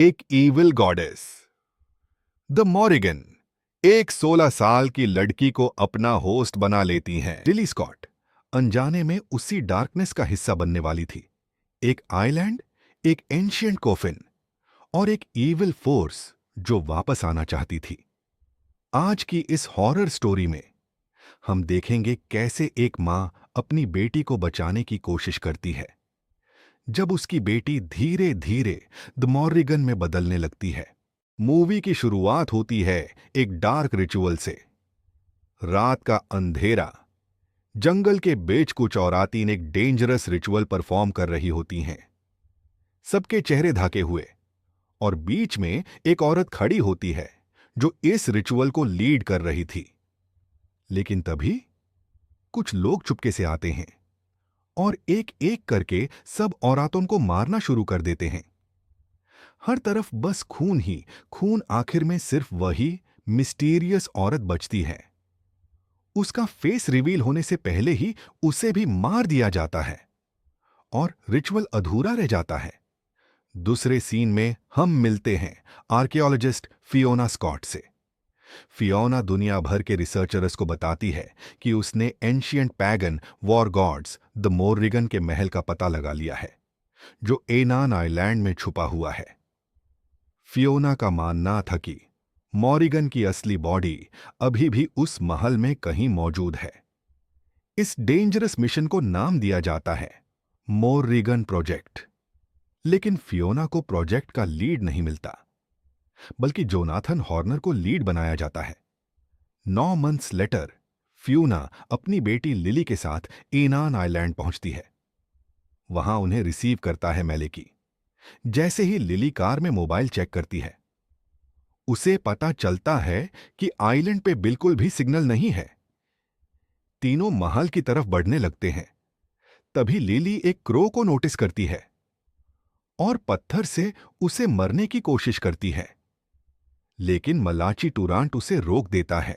एक evil goddess. The मॉरिगन एक 16 साल की लड़की को अपना होस्ट बना लेती हैं। लिली स्कॉट अनजाने में उसी डार्कनेस का हिस्सा बनने वाली थी। एक आइलैंड, एक एंशिएंट कोफिन और एक ईविल फोर्स जो वापस आना चाहती थी। आज की इस हॉरर स्टोरी में हम देखेंगे कैसे एक मां अपनी बेटी को बचाने की कोशिश करती है जब उसकी बेटी धीरे धीरे द मॉरिगन में बदलने लगती है। मूवी की शुरुआत होती है एक डार्क रिचुअल से। रात का अंधेरा, जंगल के बीच कुछ औरतें एक डेंजरस रिचुअल परफॉर्म कर रही होती हैं। सबके चेहरे ढके हुए और बीच में एक औरत खड़ी होती है जो इस रिचुअल को लीड कर रही थी। लेकिन तभी कुछ लोग चुपके से आते हैं और एक एक करके सब औरतों को मारना शुरू कर देते हैं। हर तरफ बस खून ही खून। आखिर में सिर्फ वही मिस्टीरियस औरत बचती है। उसका फेस रिवील होने से पहले ही उसे भी मार दिया जाता है और रिचुअल अधूरा रह जाता है। दूसरे सीन में हम मिलते हैं आर्कियोलॉजिस्ट फियोना स्कॉट से। फियोना दुनिया भर के रिसर्चर्स को बताती है कि उसने ancient pagan war gods the Morrigan के महल का पता लगा लिया है जो एनान आइलैंड में छुपा हुआ है। फियोना का मानना था कि मॉरिगन की असली बॉडी अभी भी उस महल में कहीं मौजूद है। इस डेंजरस मिशन को नाम दिया जाता है मॉरिगन प्रोजेक्ट। लेकिन फियोना को प्रोजेक्ट का लीड नहीं मिलता, बल्कि जोनाथन हॉर्नर को लीड बनाया जाता है। 9 मंथ्स लेटर फियोना अपनी बेटी लिली के साथ एनान आइलैंड पहुंचती है। वहां उन्हें रिसीव करता है मैलेकी। जैसे ही लिली कार में मोबाइल चेक करती है, उसे पता चलता है कि आइलैंड पे बिल्कुल भी सिग्नल नहीं है। तीनों महल की तरफ बढ़ने लगते हैं। तभी लिली एक क्रो को नोटिस करती है और पत्थर से उसे मरने की कोशिश करती है। लेकिन मलाची टूरांट उसे रोक देता है।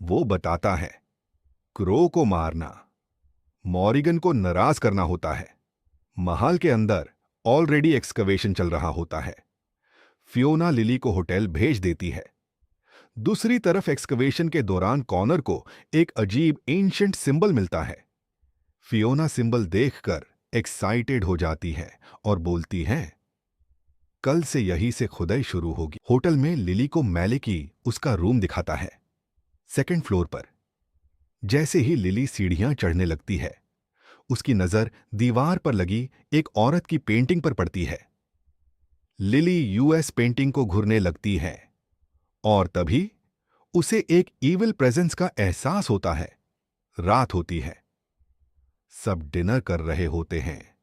वो बताता है क्रो को मारना मॉरिगन को नाराज करना होता है। महल के अंदर ऑलरेडी एक्सकवेशन चल रहा होता है। फियोना लिली को होटल भेज देती है। दूसरी तरफ एक्सकवेशन के दौरान कॉनर को एक अजीब एंशिएंट सिंबल मिलता है। फियोना सिंबल देखकर एक्साइटेड हो जाती है और बोलती है कल से यहीं से खुदाई शुरू होगी। होटल में लिली को मैलेकी उसका रूम दिखाता है, सेकंड फ्लोर पर। जैसे ही लिली सीढ़ियां चढ़ने लगती है, उसकी नजर दीवार पर लगी एक औरत की पेंटिंग पर पड़ती है। लिली यूएस पेंटिंग को घूरने लगती है और तभी उसे एक ईविल प्रेजेंस का एहसास होता है। रात होती है, सब डिनर कर रहे होते हैं।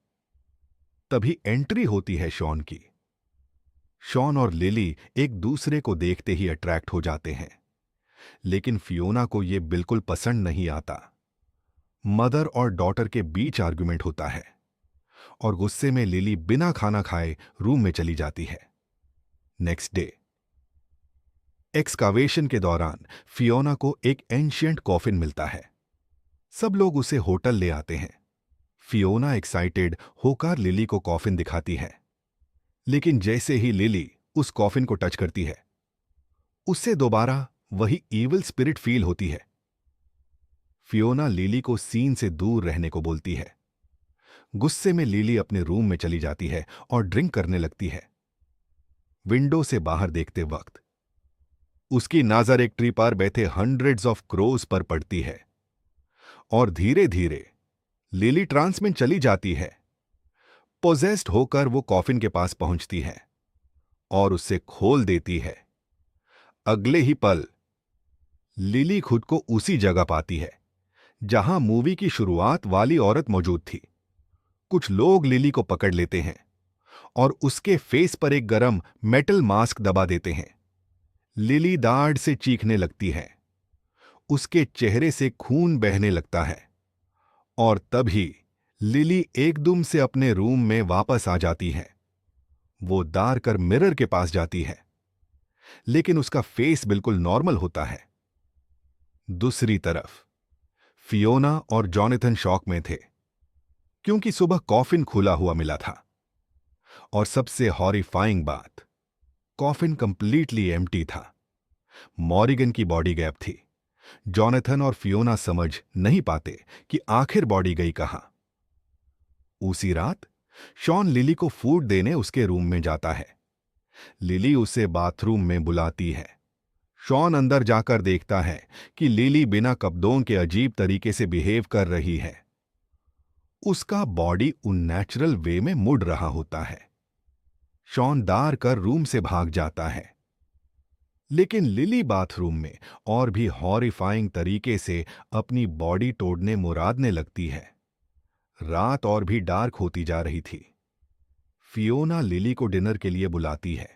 तभी एंट्री होती है शॉन की। शॉन और लिली एक दूसरे को देखते ही अट्रैक्ट हो जाते हैं, लेकिन फियोना को यह बिल्कुल पसंद नहीं आता। मदर और डॉटर के बीच आर्गुमेंट होता है और गुस्से में लिली बिना खाना खाए रूम में चली जाती है। नेक्स्ट डे एक्सकावेशन के दौरान फियोना को एक एंशिएंट कॉफिन मिलता है। सब लोग उसे होटल ले आते हैं। फियोना एक्साइटेड होकर लिली को कॉफिन दिखाती है, लेकिन जैसे ही लिली उस कॉफिन को टच करती है, उससे दोबारा वही ईविल स्पिरिट फील होती है। फियोना लिली को सीन से दूर रहने को बोलती है। गुस्से में लिली अपने रूम में चली जाती है और ड्रिंक करने लगती है। विंडो से बाहर देखते वक्त उसकी नजर एक ट्री पर बैठे हंड्रेड्स ऑफ क्रोज पर पड़ती है और धीरे धीरे लिली ट्रांस में चली जाती है। पोजेस्ड होकर वो कॉफिन के पास पहुंचती है और उसे खोल देती है। अगले ही पल लिली खुद को उसी जगह पाती है जहां मूवी की शुरुआत वाली औरत मौजूद थी। कुछ लोग लिली को पकड़ लेते हैं और उसके फेस पर एक गरम मेटल मास्क दबा देते हैं। लिली दाढ़ से चीखने लगती है। उसके चेहरे से खून बहने लगता है और तभी लिली एकदम से अपने रूम में वापस आ जाती है। वो दार कर मिरर के पास जाती है, लेकिन उसका फेस बिल्कुल नॉर्मल होता है। दूसरी तरफ फियोना और जॉनथन शॉक में थे, क्योंकि सुबह कॉफिन खुला हुआ मिला था और सबसे हॉरिफाइंग बात, कॉफिन कंप्लीटली एम्प्टी था। मॉरिगन की बॉडी गैप थी। जॉनथन और फियोना समझ नहीं पाते कि आखिर बॉडी गई कहां। उसी रात शॉन लिली को फूड देने उसके रूम में जाता है। लिली उसे बाथरूम में बुलाती है। शॉन अंदर जाकर देखता है कि लिली बिना कपड़ों के अजीब तरीके से बिहेव कर रही है। उसका बॉडी उननेचुरल वे में मुड़ रहा होता है। शॉन दार कर रूम से भाग जाता है, लेकिन लिली बाथरूम में और भी हॉरिफाइंग तरीके से अपनी बॉडी तोड़ने मुरादने लगती है। रात और भी डार्क होती जा रही थी। फियोना लिली को डिनर के लिए बुलाती है,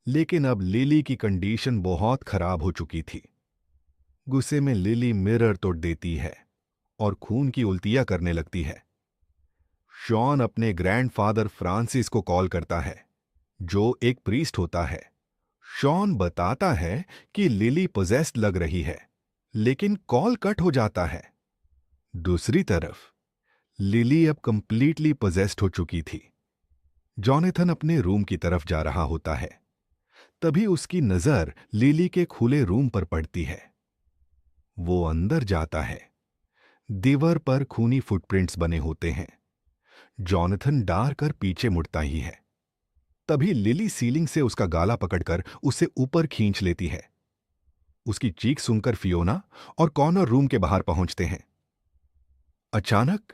लेकिन अब लिली की कंडीशन बहुत खराब हो चुकी थी। गुस्से में लिली मिरर तोड़ देती है और खून की उल्टियां करने लगती है। शॉन अपने ग्रैंडफादर फ्रांसिस को कॉल करता है, जो एक प्रीस्ट होता है। शॉन बताता है कि लिली पोजेस्ड लग रही है, लेकिन कॉल कट हो जाता है। दूसरी तरफ लिली अब कंप्लीटली पोजेस्ड हो चुकी थी। जॉनथन अपने रूम की तरफ जा रहा होता है। तभी उसकी नजर लिली के खुले रूम पर पड़ती है। वो अंदर जाता है। दीवार पर खूनी फुटप्रिंट्स बने होते हैं। जॉनथन डार कर पीछे मुड़ता ही है। तभी लिली सीलिंग से उसका गाला पकड़कर उसे ऊपर खींच लेती है। उसकी चीख सुनकर फियोना और कॉर्नर रूम के बाहर पहुंचते हैं। अचानक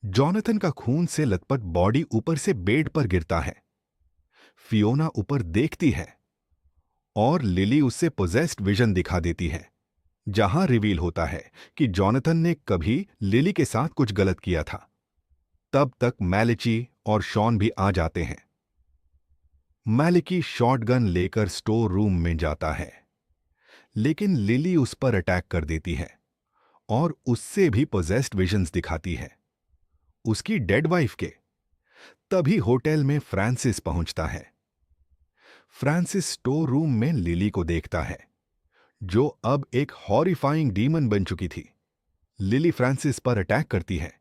जॉनथन का खून से लथपथ बॉडी ऊपर से बेड पर गिरता है। फियोना ऊपर देखती है और लिली उससे पोजेस्ड विजन दिखा देती है, जहां रिवील होता है कि जॉनथन ने कभी लिली के साथ कुछ गलत किया था। तब तक मैलिची और शॉन भी आ जाते हैं। मैलिकी शॉटगन लेकर स्टोर रूम में जाता है, लेकिन लिली उस पर अटैक कर देती है और उससे भी पोजेस्ड विजन्स दिखाती है, उसकी डेड वाइफ के। तभी होटल में फ्रांसिस पहुंचता है। फ्रांसिस स्टोर रूम में लिली को देखता है, जो अब एक हॉरिफाइंग डीमन बन चुकी थी। लिली फ्रांसिस पर अटैक करती है,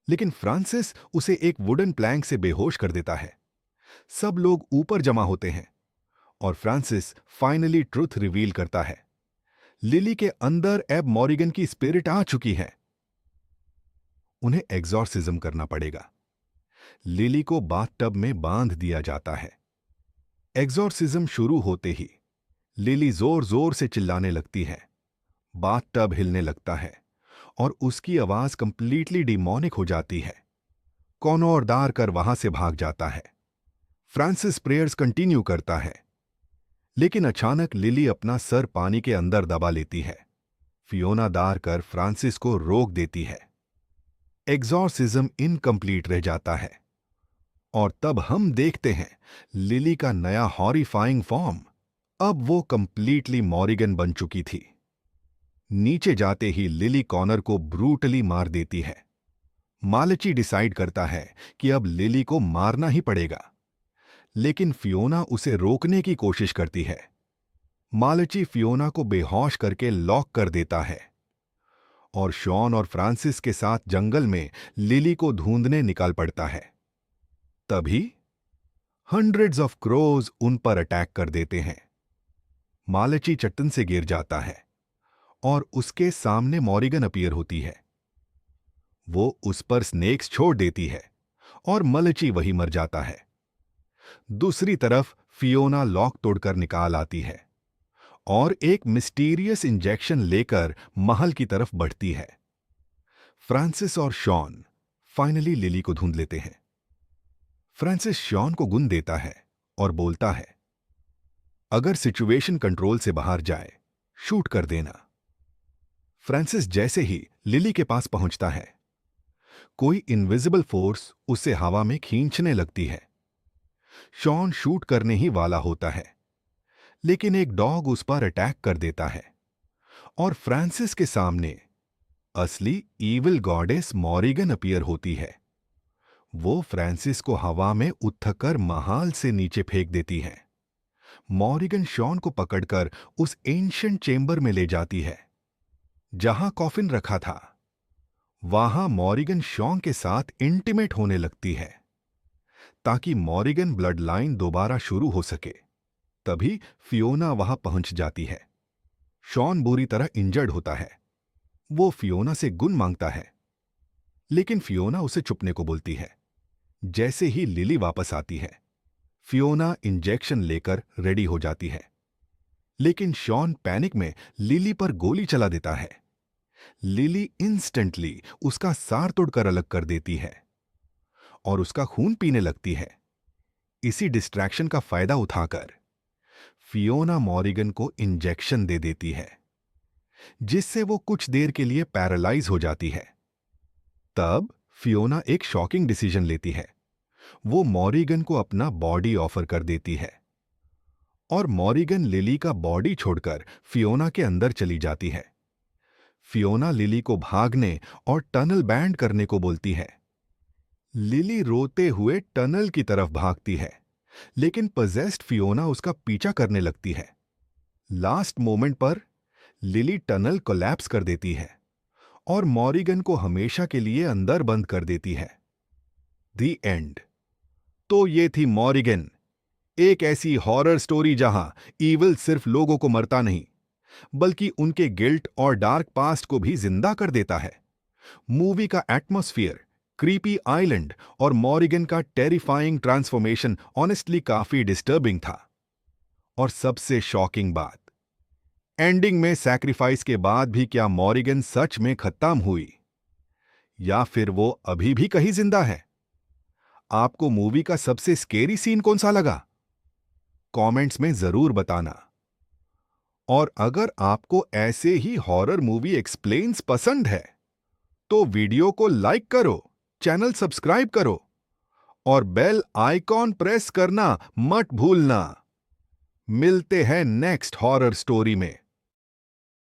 लेकिन फ्रांसिस उसे एक वुडन प्लैंक से बेहोश कर देता है। सब लोग ऊपर जमा होते हैं और फ्रांसिस फाइनली ट्रुथ रिवील करता है। लिली के अंदर एब मॉरिगन की स्पिरिट आ चुकी है। उन्हें एग्जॉर्सिज्म करना पड़ेगा। लिली को बाथटब में बांध दिया जाता है। एग्जॉर्सिज्म शुरू होते ही लिली जोर जोर से चिल्लाने लगती है। बाथटब हिलने लगता है और उसकी आवाज कंप्लीटली डिमोनिक हो जाती है। कॉनो और दार कर वहां से भाग जाता है। फ्रांसिस प्रेयर्स कंटिन्यू करता है, लेकिन अचानक लिली अपना सर पानी के अंदर दबा लेती है। फियोना दार कर फ्रांसिस को रोक देती है। एग्जॉर्सिज्म इनकम्प्लीट रह जाता है और तब हम देखते हैं लिली का नया हॉरिफाइंग फॉर्म। अब वो कंप्लीटली मॉरिगन बन चुकी थी। नीचे जाते ही लिली कॉर्नर को ब्रूटली मार देती है। मालची डिसाइड करता है कि अब लिली को मारना ही पड़ेगा, लेकिन फियोना उसे रोकने की कोशिश करती है। मालची फियोना को बेहोश करके लॉक कर देता है और शॉन और फ्रांसिस के साथ जंगल में लिली को ढूंढने निकाल पड़ता है। तभी हंड्रेड्स ऑफ क्रोज उन पर अटैक कर देते हैं। मालची चट्टन से गिर जाता है और उसके सामने मॉरिगन अपीयर होती है। वो उस पर स्नेक्स छोड़ देती है और मलची वही मर जाता है। दूसरी तरफ फियोना लॉक तोड़कर निकाल आती है और एक मिस्टीरियस इंजेक्शन लेकर महल की तरफ बढ़ती है। फ्रांसिस और शॉन फाइनली लिली को ढूंढ लेते हैं। फ्रांसिस शॉन को गुन देता है और बोलता है, अगर सिचुएशन कंट्रोल से बाहर जाए, शूट कर देना। फ्रांसिस जैसे ही लिली के पास पहुंचता है, कोई इनविजिबल फोर्स उसे हवा में खींचने लगती है। शॉन शूट करने ही वाला होता है, लेकिन एक डॉग उस पर अटैक कर देता है और फ्रांसिस के सामने असली ईविल गॉडेस मॉरिगन अपीयर होती है। वो फ्रांसिस को हवा में उथकर महाल से नीचे फेंक देती है। मॉरिगन शॉन को पकड़कर उस एंशिएंट चेंबर में ले जाती है, जहां कॉफिन रखा था। वहां मॉरिगन शॉन के साथ इंटीमेट होने लगती है। ताकि मॉरिगन ब्लड लाइन दोबारा शुरू हो सके। तभी फियोना वहां पहुंच जाती है। शॉन बुरी तरह इंजर्ड होता है। वो फियोना से गुण मांगता है, लेकिन फियोना उसे चुपने को बोलती है। जैसे ही लिली वापस आती है, फियोना इंजेक्शन लेकर रेडी हो जाती है, लेकिन शॉन पैनिक में लिली पर गोली चला देता है। लिली इंस्टेंटली उसका सार तोड़कर अलग कर देती है और उसका खून पीने लगती है। इसी डिस्ट्रैक्शन का फायदा उठाकर फियोना मॉरिगन को इंजेक्शन दे देती है, जिससे वो कुछ देर के लिए पैरालाइज हो जाती है। तब फियोना एक शॉकिंग डिसीजन लेती है। वो मॉरिगन को अपना बॉडी ऑफर कर देती है और मॉरिगन लिली का बॉडी छोड़कर फियोना के अंदर चली जाती है। फियोना लिली को भागने और टनल बैंड करने को बोलती है। लिली रोते हुए टनल की तरफ भागती है, लेकिन पजेस्ड फियोना उसका पीछा करने लगती है। लास्ट मोमेंट पर लिली टनल कोलैप्स कर देती है और मॉरिगन को हमेशा के लिए अंदर बंद कर देती है। The end. तो ये थी मॉरिगन, एक ऐसी हॉरर स्टोरी जहां ईविल सिर्फ लोगों को मरता नहीं, बल्कि उनके गिल्ट और डार्क पास्ट को भी जिंदा कर देता है। मूवी का एटमॉस्फेयर, क्रीपी आइलैंड और मॉरिगन का टेरिफाइंग ट्रांसफॉर्मेशन ऑनेस्टली काफी डिस्टर्बिंग था। और सबसे शॉकिंग बात, एंडिंग में सैक्रिफाइस के बाद भी क्या मॉरिगन सच में खत्म हुई, या फिर वो अभी भी कहीं जिंदा है? आपको मूवी का सबसे स्केरी सीन कौन सा लगा? कमेंट्स में जरूर बताना। और अगर आपको ऐसे ही हॉरर मूवी एक्सप्लेन्स पसंद है, तो वीडियो को लाइक करो, चैनल सब्सक्राइब करो और बेल आइकॉन प्रेस करना मत भूलना। मिलते हैं नेक्स्ट हॉरर स्टोरी में।